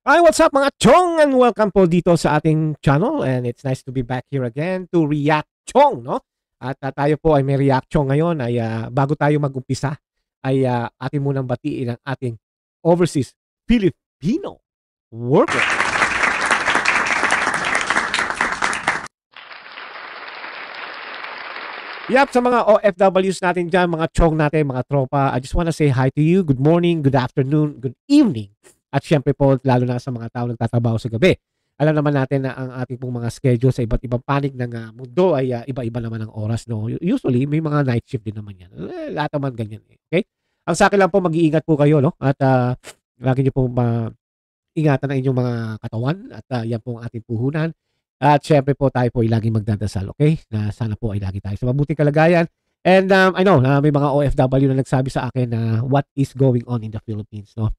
Hi, what's up mga chong, and welcome po dito sa ating channel, and it's nice to be back here again to react chong, no? At tayo po ay may react chong ngayon ay bago tayo mag-umpisa ay atin munang batiin ang ating overseas Filipino worker. Yap, sa mga OFWs natin dyan, mga chong natin, mga tropa, I just wanna say hi to you. Good morning, good afternoon, good evening. At syempre po, lalo na sa mga tao nagtatrabaho sa gabi. Alam naman natin na ang ating pong mga schedule sa iba't ibang panig ng mundo ay iba-iba naman ang oras. No? Usually, may mga night shift din naman yan. Lahat naman ganyan. Okay? Ang sa akin lang po, mag-iingat po kayo. No? At lagi niyo po ingatan ang inyong mga katawan. At yan po ang ating puhunan. At syempre po, tayo po ay laging magdadasal. Okay? Na sana po ay lagi tayo sa mabuting kalagayan. And I know na may mga OFW na nagsabi sa akin na what is going on in the Philippines. No?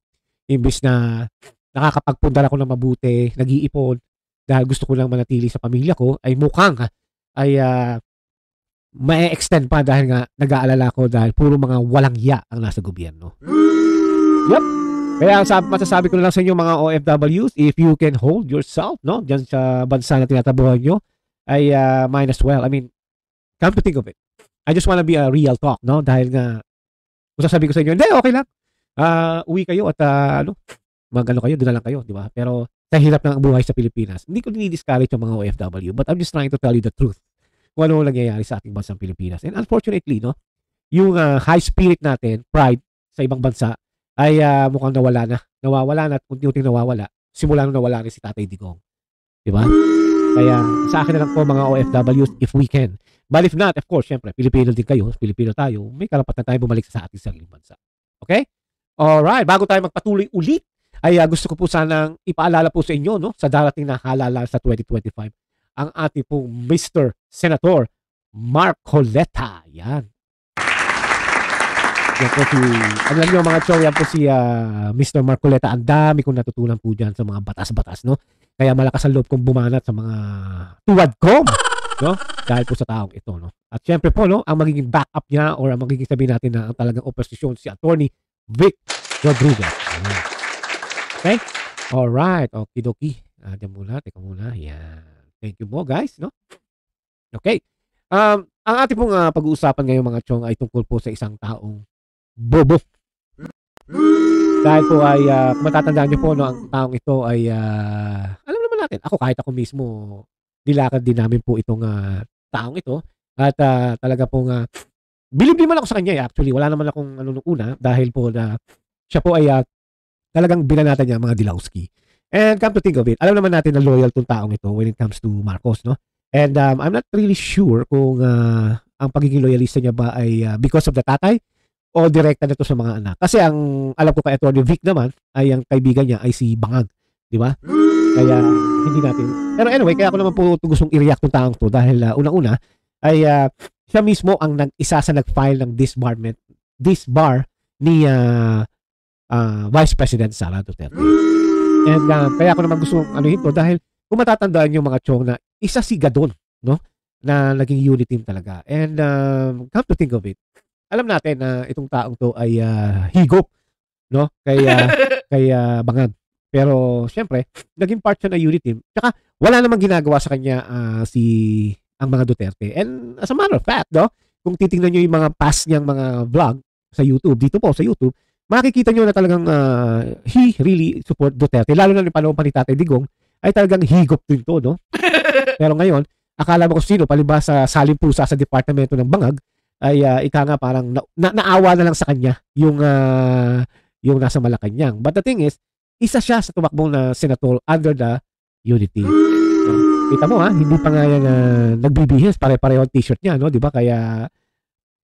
Imbis na nakakapagpundar ako ng mabuti, nag-iipon, dahil gusto ko lang manatili sa pamilya ko, ay mukhang ay ma-extend pa dahil nga nag-aalala ko dahil puro mga walang ya ang nasa gobyerno. Yep. Kaya masasabi ko na lang sa inyo mga OFWs, if you can hold yourself, no, dyan sa bansa na tinatabuhan nyo, ay might as well. I mean, come to think of it. I just wanna be a real talk, no? Dahil nga, kung sasabihin ko sa inyo, hindi, okay lang. Uwi kayo at magano kayo, doon na lang kayo, di ba? Pero sa hirap ng buhay sa Pilipinas, hindi ko dinidiscourage yung mga OFW, but I'm just trying to tell you the truth kung ano nangyayari sa ating bansang Pilipinas. And unfortunately, no, yung high spirit natin, pride sa ibang bansa, ay mukhang nawawala na at unti-unting nawawala. Simula nung nawala rin si Tatay Digong. Di ba? Kaya sa akin na lang po mga OFWs, if we can. But if not, of course, syempre, Pilipino din kayo, Pilipino tayo, may karapatan tayo bumalik sa ating sariling bansa. Okay? Alright, bago tayo magpatuloy ulit, ay gusto ko po sanang ipaalala po sa inyo, no, sa darating na halalan sa 2025, ang ating pong Mr. Senator Marcoleta. Yan. Yan po si, alam niyo mga chow, yan po si Mr. Marcoleta. Ang dami kong natutunan po dyan sa mga batas-batas, no? Kaya malakas ang loob kong bumanat sa mga tuwadkom, no? Dahil po sa taong ito, no? At syempre po, no, ang magiging backup niya or ang magiging sabihin natin na ang talagang oposisyon si Attorney Vic Rodriguez. Okay? Alright. Okidoki. Diyan muna. Teka muna. Yan. Thank you mo, guys. No? Okay. Ang ating pong pag-uusapan ngayon, mga chong, ay tungkol po sa isang taong bobo. Dahil po ay, kung matatandaan nyo po, no, ang taong ito ay, alam naman natin, kahit ako mismo, nilakad din namin po itong taong ito. At talaga pong, bilib naman ako sa kanya actually. Wala naman akong ano nung una dahil po na siya po ay talagang binanatan niya mga Dilawski. And come to think of it, alam naman natin na loyal tong taong ito when it comes to Marcos, no? And I'm not really sure kung ang pagiging loyalista niya ba ay because of the tatay o direkta na to sa mga anak. Kasi ang alam ko kay Attorney Vic naman ay ang kaibigan niya ay si Bangag, di ba? Kaya hindi natin. Pero anyway, kaya ako naman po gustong i-react tong taong to dahil unang-una ay siya mismo ang isa sa nag-file ng disbar ni Vice President Sara Duterte. And kaya ako naman gusto anuhin to dahil kung matatandaan yung mga chong na isa si Gadon, no, na naging unit team talaga. And come to think of it, alam natin na itong taong to ay higop, no, kay Bangag. Pero syempre, naging part siya ng unit team. Tsaka wala namang ginagawa sa kanya ang mga Duterte. And as a matter of fact, no, kung titingnan nyo yung mga past niyang mga vlog sa YouTube, dito po sa YouTube, makikita nyo na talagang he really support Duterte. Lalo na yung panahon pa ni Tatay Digong, ay talagang higop din to, no? Pero ngayon, akala mo kung sino, palibhasa sa saling pusa sa departamento ng Bangag, ay ika nga parang naawa na lang sa kanya yung nasa Malacanang. But the thing is, isa siya sa tumakbong na senator under the unity. Kita mo hindi pa nga yan nagbibihis, pare-pareho ang t-shirt niya, no? Di ba? Kaya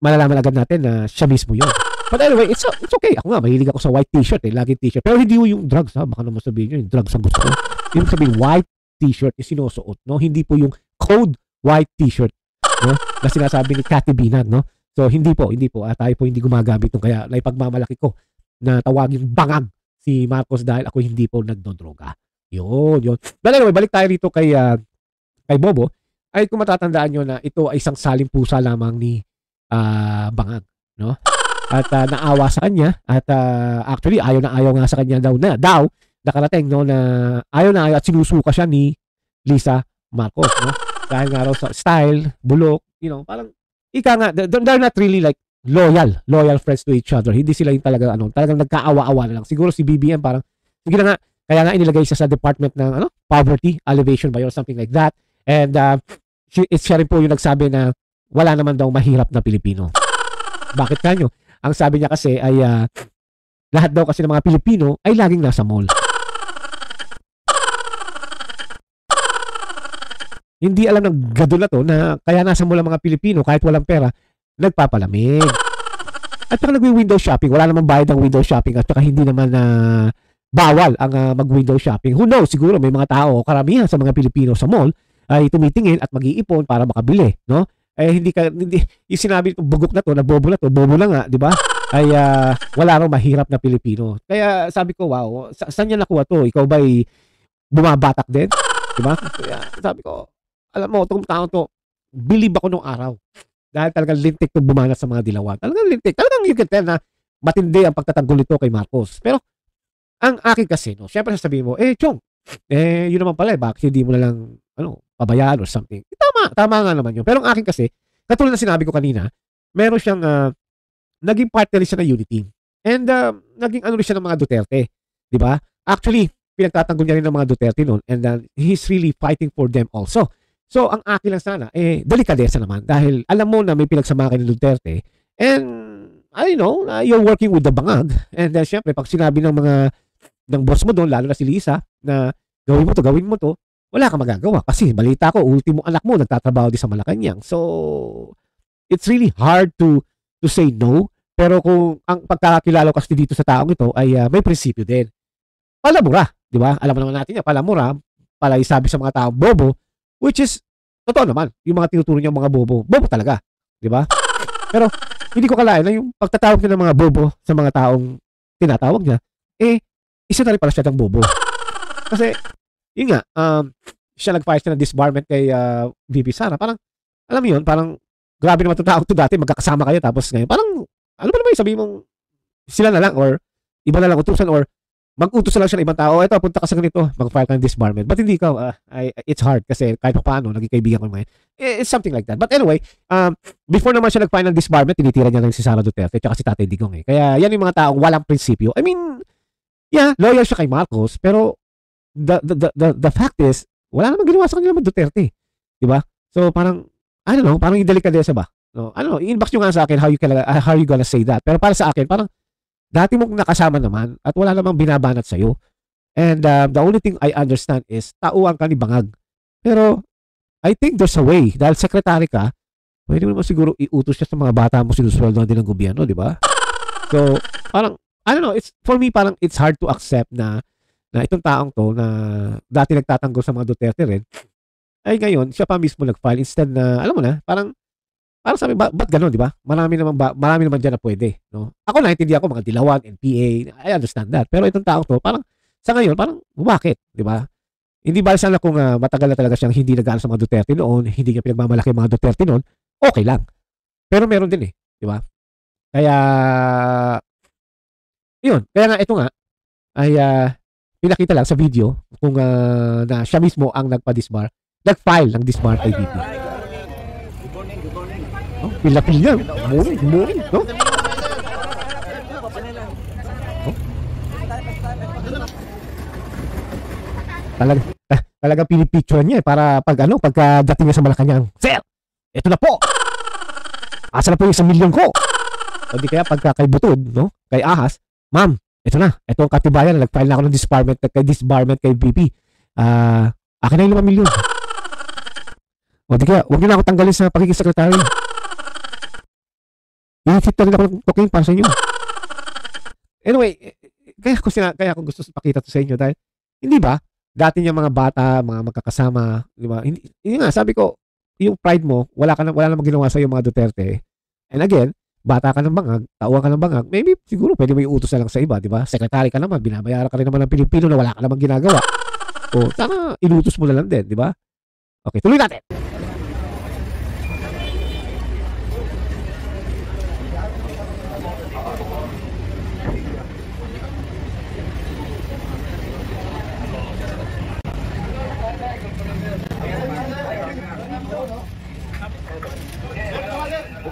malalaman agad natin na siya mismo yun. But anyway, it's okay. Ako nga, mahilig ako sa white t-shirt laging t-shirt. Pero hindi yung drugs baka naman sabihin nyo, yung drugs ang gusto ko. Yung sabihin, white t-shirt is sinusuot, no? Hindi po yung code white t-shirt, no? Na sinasabi ni Cathy Binan, no? So, hindi po. Tayo po hindi gumagamit nung kaya naipagmamalaki ko na tawagin Bangag si Marcos dahil ako hindi po nagdodroga. Yun. But anyway, balik tayo rito kay Bobo. Ay kung matatandaan nyo na ito ay isang saling pusa lamang ni Bangag, no? At naawa sa kanya at actually ayaw nga sa kanya daw nakarating, no, na ayaw at sinusuka siya ni Lisa Marcos, no? Dahil nga raw sa style, bulok, parang ika nga, they're not really like loyal friends to each other. Hindi sila yung talagang nagkaawa-awa na lang. Siguro si BBM parang, sige na nga, kaya nga inilagay siya sa department ng poverty alleviation ba or something like that. And siya rin po yung nagsabi na wala naman daw mahirap na Pilipino. Bakit kanyo? Ang sabi niya kasi ay lahat daw kasi ng mga Pilipino ay laging nasa mall. Hindi alam ng gadol na to na kaya nasa mall ang mga Pilipino kahit walang pera, nagpapalamig. At saka nagwi-window shopping. Wala namang bayad ang window shopping at saka hindi naman bawal ang mag-window shopping. Who knows? Siguro may mga tao, karamihan sa mga Pilipino sa mall ay tumitingin at mag-iipon para makabili, no? Hindi yung sinabi ko bugok na to, na bobo na nga, di ba? Ay wala raw mahirap na Pilipino. Kaya sabi ko, wow, saan niya nakuha to? Ikaw ba'y bumabatak din? Di ba? Kaya sabi ko, alam mo, itong tao to, believe ako nung araw. Dahil talagang lintik itong bumanat sa mga dilawan. Talagang lintik. Talagang you can tell na matindi ang pagtatanggol nito kay Marcos. Pero, ang akin kasi, no, syempre sasabihin mo, Chong, yun naman pala, bakit hindi mo na lang, pabayaan or something. Tama nga naman yun. Pero ang akin kasi, katulad na sinabi ko kanina, meron siyang, naging partner siya ng Unity. And, naging siya ng mga Duterte. Di ba? Actually, pinagtatanggol niya rin ng mga Duterte noon. And, he's really fighting for them also. So, ang akin lang sana, delikadesa naman. Dahil alam mo na may pinagsama kayo ng Duterte. And, I know, you're working with the bangag. And syempre, pag sinabi ng boss mo doon, lalo na si Lisa, na gawin mo to, wala kang magagawa. Kasi balita ko, ultimo anak mo, nagtatrabaho din sa Malacanang. So, it's really hard to say no. Pero kung ang pagkakakilala kasi dito sa taong ito ay may prinsipyo din. Palamura, di ba? Alam mo naman natin yan, palamura, sabi sa mga taong bobo, which is, totoo naman, yung mga tinuturo niya mga bobo talaga, di ba? Pero, hindi ko kalain na yung pagtatawag niya ng mga bobo sa mga taong tinatawag niya, isa na rin pala siya ng bobo. Kasi, yun nga, siya nag-fire siya ng disbarment kay VP Sara. Parang, alam mo yun, parang, grabe naman itong tao to dati, magkakasama kayo, tapos ngayon, parang, ano ba naman yung sabihin mong, sila na lang, or, iba na lang utusan, or, mag-utos na lang siya ng ibang tao, eto, punta ka sa ganito, mag-file ka ng disbarment. But hindi ikaw, it's hard kasi kahit pa paano, naging kaibigan ko naman. It's something like that. But anyway, before naman siya nag-file ng disbarment, tinitira niya lang si Sara Duterte at si Tatay Digong. Kaya yan yung mga taong walang prinsipyo. I mean, yeah, loyal siya kay Marcos, pero the fact is, wala namang ginawa sa kanila mga Duterte. Diba? So parang, I don't know, parang yung delikadesa ba? No, i-inbox nyo nga sa akin how you gonna say that. Pero para sa akin, parang, dati mong nakasama naman at wala namang binabanat sa'yo. And the only thing I understand is tauhan ka ni Bangag. Pero I think there's a way. Dahil sekretary ka, pwede mo naman siguro iutos siya sa mga bata mo sinusweldoan din ng gobyerno, di ba? So, parang, I don't know, for me, parang it's hard to accept na itong taong to na dati nagtatanggol sa mga Duterte rin, ay ngayon, siya pa mismo nag-file instead na, alam mo na, parang sabi, ba't gano'n, di ba? Marami naman dyan na pwede, no? Ako naintindihan ko, mga Dilawan, NPA, I understand that. Pero itong tao to, parang, sa ngayon, parang, bakit, di ba? Hindi ba sana kung matagal na talaga siyang hindi nag-aano sa mga Duterte noon, hindi niya pinagmamalaki mga Duterte noon, okay lang. Pero meron din di ba? Kaya, yun. Kaya nga, ito nga, ay, pinakita lang sa video, kung na siya mismo ang nag-file ng disbar kay BP. Oh, pila-pila. Morning, no? Oh. Talaga pinipicture niya para pagdating niya sa Malacanang. Sir, ito na po. Asa na po yung 1 milyon ko? O di kaya pagka kay Butod, no? Kay Ahas, ma'am, ito na. Ito ang katibayan na nag-file na ako ng disbarment kay BP. Akin na yung 5 milyon. O di kaya, huwag niyo na ako tanggalin sa pagkikisekretary. Inisip na rin ako ng cocaine para sa inyo. Anyway, kaya ako gusto pakita to sa inyo dahil, hindi ba, dati niya mga bata, mga magkakasama, di ba? Hindi nga, sabi ko, yung pride mo, wala namang ginawa sa iyo mga Duterte. And again, bata ka ng bangag, tauhan ka ng bangag, maybe siguro pwede mo iutos na lang sa iba, di ba? Sekretary ka naman, binabayaran ka rin naman ng Pilipino na wala ka namang ginagawa. O, sana inutos mo na lang din, di ba? Okay, tuloy natin.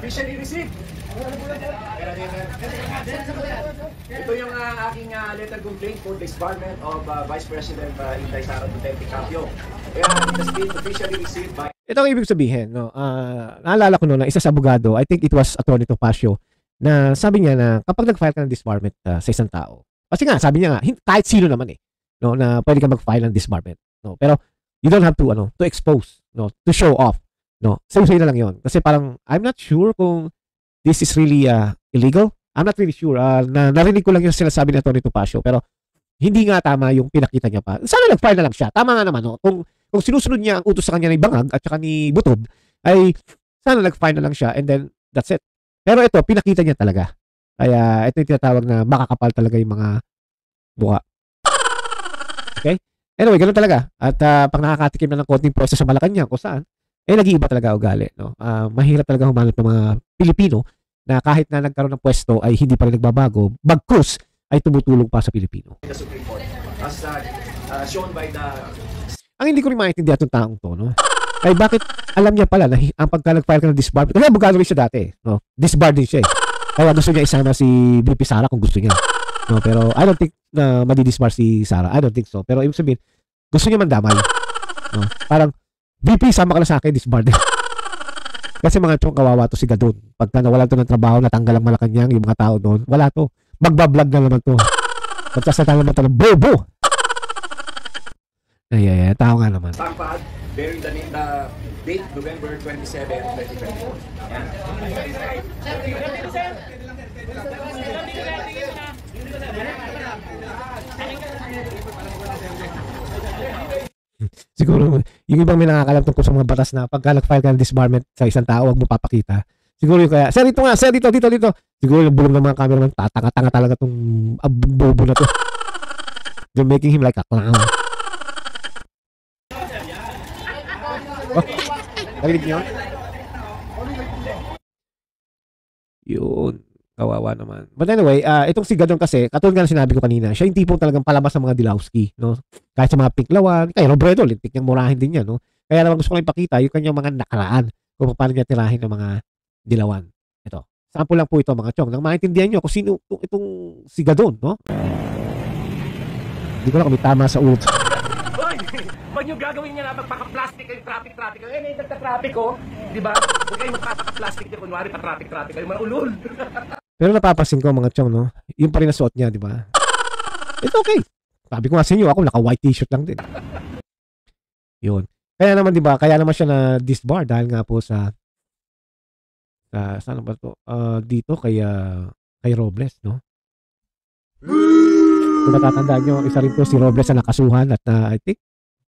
officially received. Ito yung aking letter complaint for disbarment of Vice President Inday Sara Duterte Capio. It has been officially received by... Ito ang ibig sabihin, no? Naalala ko noon na isa sa abogado, I think it was Attorney Topacio, na sabi niya na kapag nag-file ka ng disbarment sa isang tao, kasi nga, sabi niya nga, kahit sino naman no, na pwede ka mag-file ng disbarment. No? Pero you don't have to, to expose, no, to show off. No? Sa'yo na lang yon. Kasi parang, I'm not sure kung this is really illegal. I'm not really sure. Narinig ko lang yung sinasabi ni Atty. Topacio. Pero, hindi nga tama yung pinakita niya pa. Sana nag-file na lang siya. Tama nga naman. No? Kung sinusunod niya ang utos sa kanya ni Bangag at saka ni Butob, ay sana nag-file na lang siya and then that's it. Pero ito, pinakita niya talaga. Kaya, ito yung tinatawag na makakapal talaga yung mga buka. Okay? Anyway, ganoon talaga. At pag nakakatikim na ng konting pwesto sa Malacanang kung saan, nag-iiba talaga ugali. No? Mahirap talaga humanap ng mga Pilipino na kahit na nagkaroon ng pwesto ay hindi pa rin nagbabago, bagkus ay tumutulong pa sa Pilipino. The Supreme Court, as shown by the... Ang hindi ko rin maintindihan itong taong to, no? Ay bakit alam niya pala na ang pagka nag-file ka ng disbar, kasi abogado rin siya dati, no? Disbar din siya. Kaya gusto niya isama si BP Sara kung gusto niya. No, pero I don't think na madidisbar si Sara. I don't think so. Pero ibig sabihin, gusto niya mandamay. No? Parang, BP, sama ka na sa akin, disbar din. Kasi mga chong kawawa to si Gadon. Pagka nawalan to ng trabaho, natanggal ang Malacanang, yung mga tao doon, wala to. Magbablog na naman to. Magsasalita naman to ng bobo. Ay, tao nga naman. Stampad, bearing the date November 27, 2024. Yan. Siguro, yung ibang may nakakalam tungkol sa mga batas na pagka nag-file ka ng disbarment sa isang tao, huwag mo papakita. Siguro yung kaya, sir, ito nga, sir, dito. Siguro yung bulong ng mga cameraman, tatanga-tanga talaga tong bobo na to. They're making him like a clown. Oh, narinig niyo? Yun. Kawawa naman. But anyway, itong si Gadon kasi, katulad nga sinabi ko kanina, siya yung tipong talagang palabas ng mga Dilawski, no? Kahit sa mga Pinklawan, kaya Robredo, lintik niyang murahin din yan, no? Kaya naman gusto ko lang ipakita yung kanyang mga nakaraan kung paano niya tirahin ng mga Dilawan. Ito. Sample lang po ito, mga chong. Nang maintindihan niyo kung sino itong si Gadon, no? Hindi ko lang kung may tama sa ulo. Huwag nyo gagawin niya na magpaka-plastic kayo, traffic. Nagta-traffic ko, di ba? Huwag kayo magpapaka-plastic niya, kunwari pa-traffic kayo, mga ulol. Pero napapansin ko mga chong, no? Yung pa rin na suot niya, di ba? It's okay. Sabi ko nga sa inyo, ako naka-white t-shirt lang din. Yun. Kaya naman, di ba? Kaya naman siya na disbar dahil nga po sa saan ba to? Dito kay Robles, no? Kung matatandaan nyo, isa rin po si Robles na nakasuhan at I think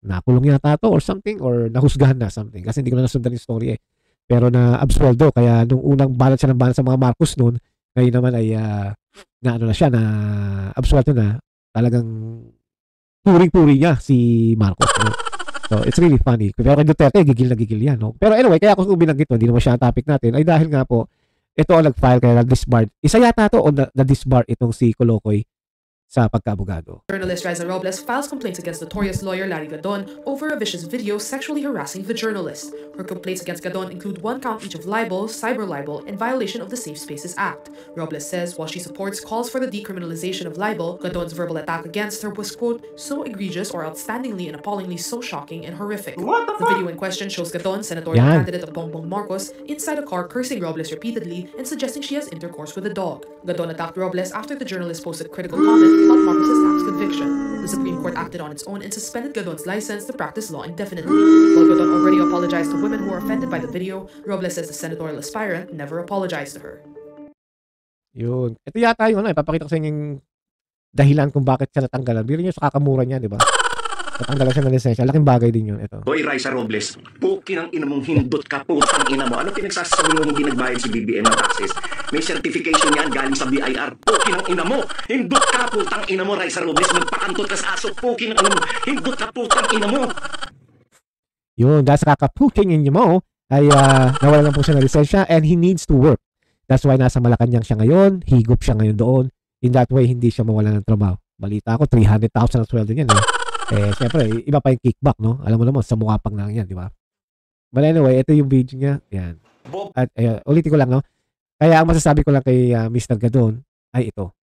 nakulong yata to or something or nahusgahan na something kasi hindi ko na nasundan yung story pero na-absueldo kaya nung unang banat siya ng banat sa mga Marcos noon ngayon naman ay na ano na siya na absueldo na talagang puring-puri niya si Marcos, no? So it's really funny pero kay Duterte gigil na gigil yan, no? Pero anyway kaya kung binanggit hindi naman siya ang topic natin ay dahil nga po ito ang nag-file kaya na-disbar isa yata to o na-disbar itong si Colocoy sa pagkaabogado. Journalist Riza Robles files complaints against notorious lawyer Larry Gadon over a vicious video sexually harassing the journalist. Her complaints against Gadon include 1 count each of libel, cyber libel, and violation of the Safe Spaces Act. Robles says while she supports calls for the decriminalization of libel, Gadon's verbal attack against her was, quote, so egregious or outstandingly and appallingly so shocking and horrific. The video in question shows Gadon, senatorial candidate of Bongbong Marcos, inside a car cursing Robles repeatedly and suggesting she has intercourse with a dog. Gadon attacked Robles after the journalist posted critical comments about Marcos' Sam's conviction. The Supreme Court acted on its own and suspended Gadon's license to practice law indefinitely. While Gadon already apologized to women who were offended by the video, Robles says the senatorial aspirant never apologized to her. Yun. Ito yata yung ipapakita ko sa inyo yung dahilan kung bakit siya natanggalan. Biro nyo sa kakamura niya, di ba? Natanggalan siya ng lisensya. Laking bagay din yun. Ito. Hoy, Riza Robles, pukin ang ina mong hindot ka, putang ina mo. Ano pinagsasabi mo hindi nagbayad si BBM ng taxes? May certification yan galing sa BIR. Pukin ang ina mo. Hindot ka, putang ina mo, Riza Robles. Magpakantot ka sa aso. Pukin ang ina mo. Hindot ka, putang ina mo. Yun. Dahil sa kakapuking inyo mo, ay nawala lang po siya ng lisensya and he needs to work. That's why nasa Malacanang siya ngayon. Higop siya ngayon doon. In that way, hindi siya mawala ng trabaho. Balita ko, 300,000 ang sweldo niyan. Siyempre, iba pa yung kickback, no? Alam mo naman, sa mukha pang lang yan, di ba? But anyway, ito yung video niya. Yan. At ulitin ko lang, no? Kaya ang masasabi ko lang kay Mr. Gadon ay ito.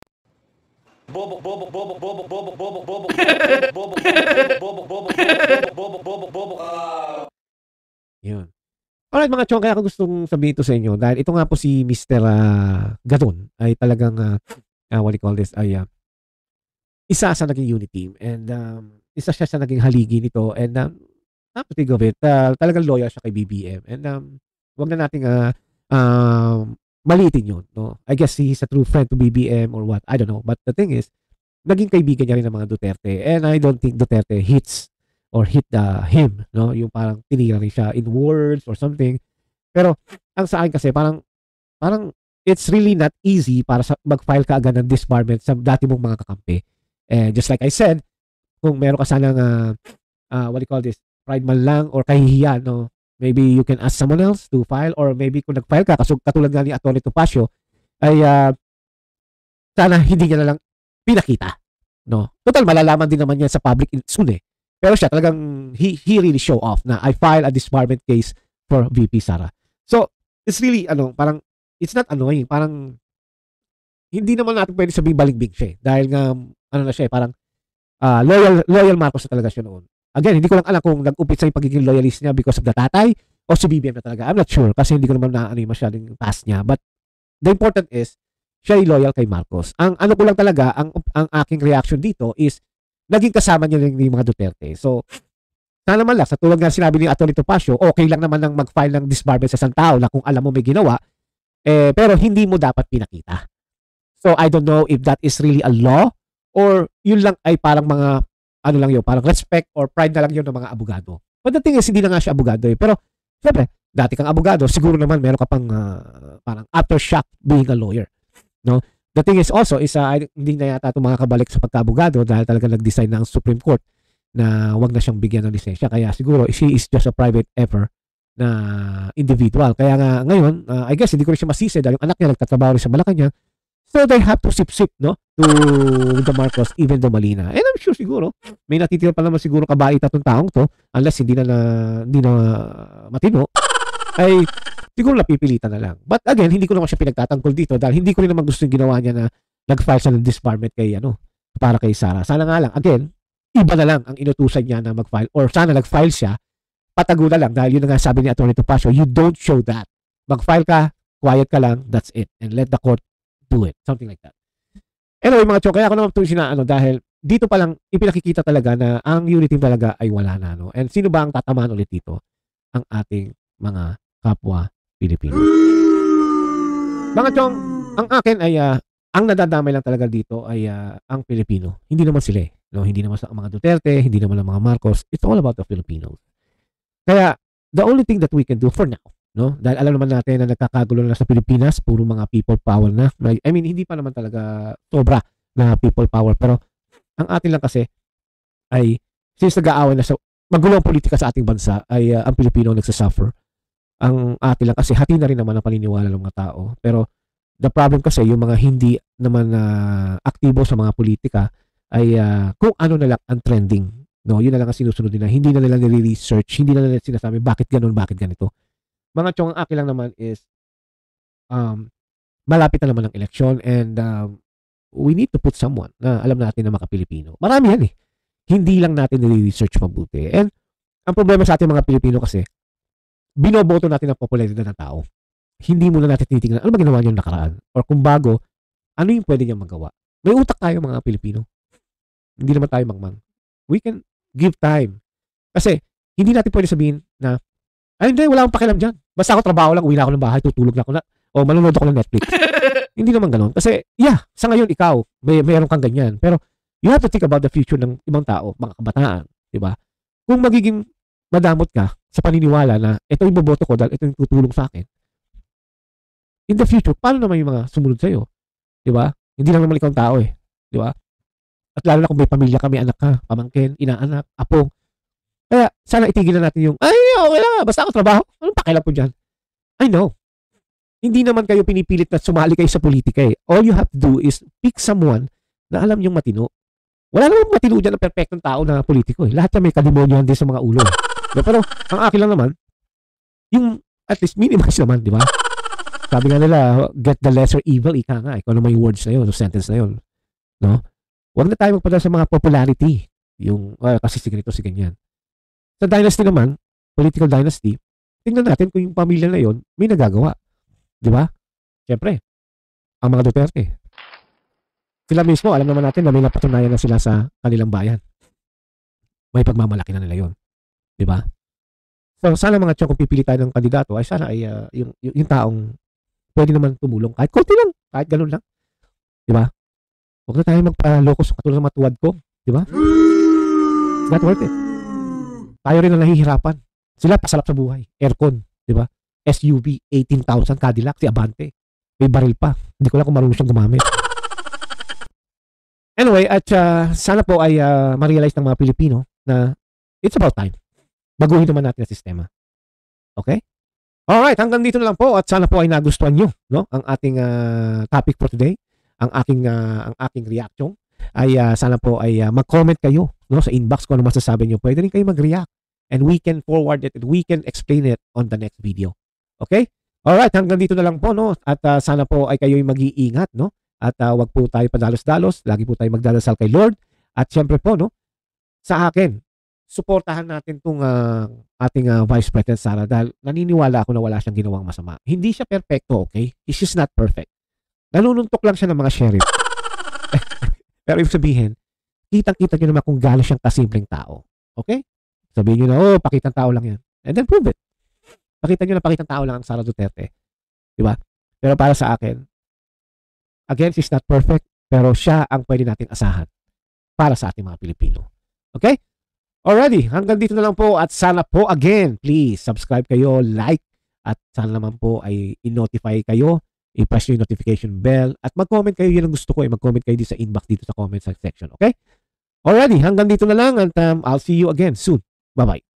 Yun. Alright mga chong, kaya ako gustong sabihin ito sa inyo dahil ito nga po si Mr. Gadon ay talagang what do you call this, ay isa sa naging unit team and isa siya sa naging haligi nito and not to think of it, talagang loyal siya kay BBM and wag na nating maliitin yun, no? I guess he's a true friend to BBM or what, I don't know, but the thing is naging kaibigan niya rin ng mga Duterte and I don't think Duterte hit him, no? Yung parang tinira rin siya in words or something. Pero ang sa akin kasi parang it's really not easy para mag-file ka agad ng disbarment sa dati mong mga kakampi. And just like I said, kung meron ka sanang what do you call this, pride man lang or kahihiyan, no? Maybe you can ask someone else to file or maybe kung nag-file ka, katulad nga ni Atty. Topacio, ay sana hindi niya na lang pinakita, no? Total, malalaman din naman yan sa public soon eh. Pero siya talagang he really show off na I file a disbarment case for VP Sara. So, it's really parang it's not annoying, parang hindi naman natin pwede sabihin baligbing siya eh. Dahil nga na siya eh, parang loyal Marcos na talaga siya noon. Again, hindi ko lang alam kung nag-upit sa yung pagiging loyalist niya because of the tatay o si BBM na talaga. I'm not sure kasi hindi ko naman naano masyadong past niya. But the important is siya ay loyal kay Marcos. Ang ko lang talaga, ang aking reaction dito is naging kasama niya rin yung mga Duterte. So, sana naman lang, sa tulad nga sinabi ni Atty. Topacio, okay lang naman nang mag-file ng disbarment sa isang tao na kung alam mo may ginawa, pero hindi mo dapat pinakita. So, I don't know if that is really a law or yun lang ay parang mga, lang yun, parang respect or pride na lang yun ng mga abogado. But the thing is, hindi na nga siya abogado eh. Pero, syempre, dati kang abogado, siguro naman meron ka pang parang aftershock being a lawyer. No? The thing is also, hindi na yata itong mga kabalik sa pagka-abogado dahil talaga nag-decide na ang Supreme Court na wag na siyang bigyan ng lisensya. Kaya siguro, she is just a private effort na individual. Kaya nga ngayon, I guess, hindi ko rin siya masisi dahil yung anak niya nagtatrabaho rin sa Malacanang. So, they have to sip-sip, no? To the Marcos, even though mali na. And I'm sure siguro, may natitira pa naman siguro kabaita itong taong to, unless hindi na matino, ay siguro napipilitan na lang. But again, hindi ko naman siya pinagtatanggol dito dahil hindi ko rin naman gusto yung ginawa niya na nag-file siya ng disbarment kay, para kay Sara. Sana nga lang, again, iba na lang ang inutusan niya na mag-file or sana nag-file siya, patago na lang dahil yun na nga sabi ni Atty. Topacio, you don't show that. Mag-file ka, quiet ka lang, that's it. And let the court do it. Something like that. Anyway, mga chok, kaya ako naman ito dahil dito pa lang ipinakikita talaga na ang unit team talaga ay wala na, no? And sino ba ang tatamaan ulit dito? Ang ating mga kapwa Pilipino. Mga chong, ang akin ay ang nadadamay lang talaga dito ay ang Pilipino. Hindi naman sila, no? Hindi naman sa mga Duterte, hindi naman ang mga Marcos. It's all about the Filipinos. Kaya the only thing that we can do for now, no? Dahil alam naman natin na nagkakagulo na sa Pilipinas, puro mga people power na. I mean, hindi pa naman talaga sobra na people power, pero ang atin lang kasi ay since nag-aaway na sa magulong politika sa ating bansa ay ang Pilipino nagsasuffer. Ang atin lang kasi hati na rin naman ang paniniwala ng mga tao. Pero the problem kasi yung mga hindi naman aktibo sa mga politika ay kung ano na lang ang trending. No, yun na lang ang sinusunod nila. Hindi na nila nire-research, hindi na nila sinasabi bakit ganun, bakit ganito. Mga chong, ang akin lang naman is malapit na naman ang eleksyon and we need to put someone na alam natin na maka-Pilipino. Marami yan eh. Hindi lang natin nire-research mabuti. And ang problema sa ating mga Pilipino kasi binoboto natin ang popularidad ng tao. Hindi muna natin tinitingnan ano ba ginawa niyo nakaraan or kung bago, ano yung pwede niyang magawa. May utak tayo mga Pilipino. Hindi naman tayo mangmang. We can give time. Kasi hindi natin pwede sabihin na ay hindi, wala akong pakialam dyan. Basta ako trabaho lang, uwi na ako ng bahay, tutulog na ako na o manonood ako ng Netflix. Hindi naman ganoon. Kasi sa ngayon ikaw, mayroon kang ganyan. Pero you have to think about the future ng ibang tao, mga kabataan. Diba? Kung magiging madamot ka sa paniniwala na ito yung boboto ko dahil ito yung tutulong sa akin. In the future, paano naman yung mga sumunod sa'yo? Diba? Hindi lang naman ikaw ang tao eh. Diba? At lalo na kung may pamilya kami, anak ka, pamangkin, inaanak, apo. Kaya sana itigil na natin yung, ay, okay lang, basta ako trabaho. Anong pakialam po dyan? I know. Hindi naman kayo pinipilit na sumali kayo sa politika eh. All you have to do is pick someone na alam yung matino. Wala namang matino dyan na perfectong tao na politiko eh. Lahat na may kademonyohan din sa mga ulo. Pero ang akin lang naman, yung at least minimize naman, di ba? Sabi nga nila, get the lesser evil, ika nga. Kung ano may words na yun, sentence na yun. No? Huwag na tayo magpadala sa mga popularity. Yung, kasi si ganito, si ganyan. Sa dynasty naman, political dynasty, tingnan natin kung yung pamilya na yun, may nagagawa. Di ba? Siyempre, ang mga Duterte. Sila mismo, alam naman natin na may napatunayan na sila sa kanilang bayan. May pagmamalaki na nila yun. Di ba? So, sana mga tiyo, kung pipili tayo ng kandidato, ay sana ay yung taong pwede naman tumulong. Kahit konti lang. Kahit ganun lang. Di ba? Huwag na tayo magpa-locos katulad ng matuwad ko. Di ba? It's not worth it. Tayo rin ang nahihirapan. Sila pasalap sa buhay. Aircon. Di ba? SUV, 18,000 Cadillac, si Abante. May baril pa. Hindi ko lang kung marunong siyang gumamit. Anyway, at sana po ay ma-realize ng mga Pilipino na it's about time. Baguhin naman natin ang sistema. Okay? Alright, hanggang dito na lang po at sana po ay nagustuhan nyo, no? Ang ating topic for today, ang aking reaction ay sana po ay mag-comment kayo, no, sa inbox kung ano masasabi nyo. Pwede rin kayo mag-react and we can forward it and we can explain it on the next video. Okay? Alright, hanggang dito na lang po, no? At sana po ay kayo'y mag-iingat, no? At wag po tayo padalos-dalos, lagi po tayo magdarasal kay Lord. At syempre po, no, sa akin, suportahan natin tong ating Vice President Sara dahil naniniwala ako na wala siyang ginawang masama. Hindi siya perfecto, okay? She's just not perfect. Nanununtok lang siya ng mga sheriff. Pero ibig sabihin, kitang-kita nyo naman kung gaano siyang kasimpleng tao. Okay? Sabihin nyo na, oh, pakitang tao lang yan. And then prove it. Pakita nyo na pakitang tao lang ang Sara Duterte. Diba? Pero para sa akin, again, she's not perfect, pero siya ang pwede nating asahan para sa ating mga Pilipino. Okay? Alrighty, hanggang dito na lang po at sana po again, please subscribe kayo, like, at sana naman po ay i-notify kayo, i-press yung notification bell, at mag-comment kayo, yun ang gusto ko, mag-comment kayo dito sa inbox dito sa comment section, okay? Alrighty, hanggang dito na lang, and I'll see you again soon. Bye-bye.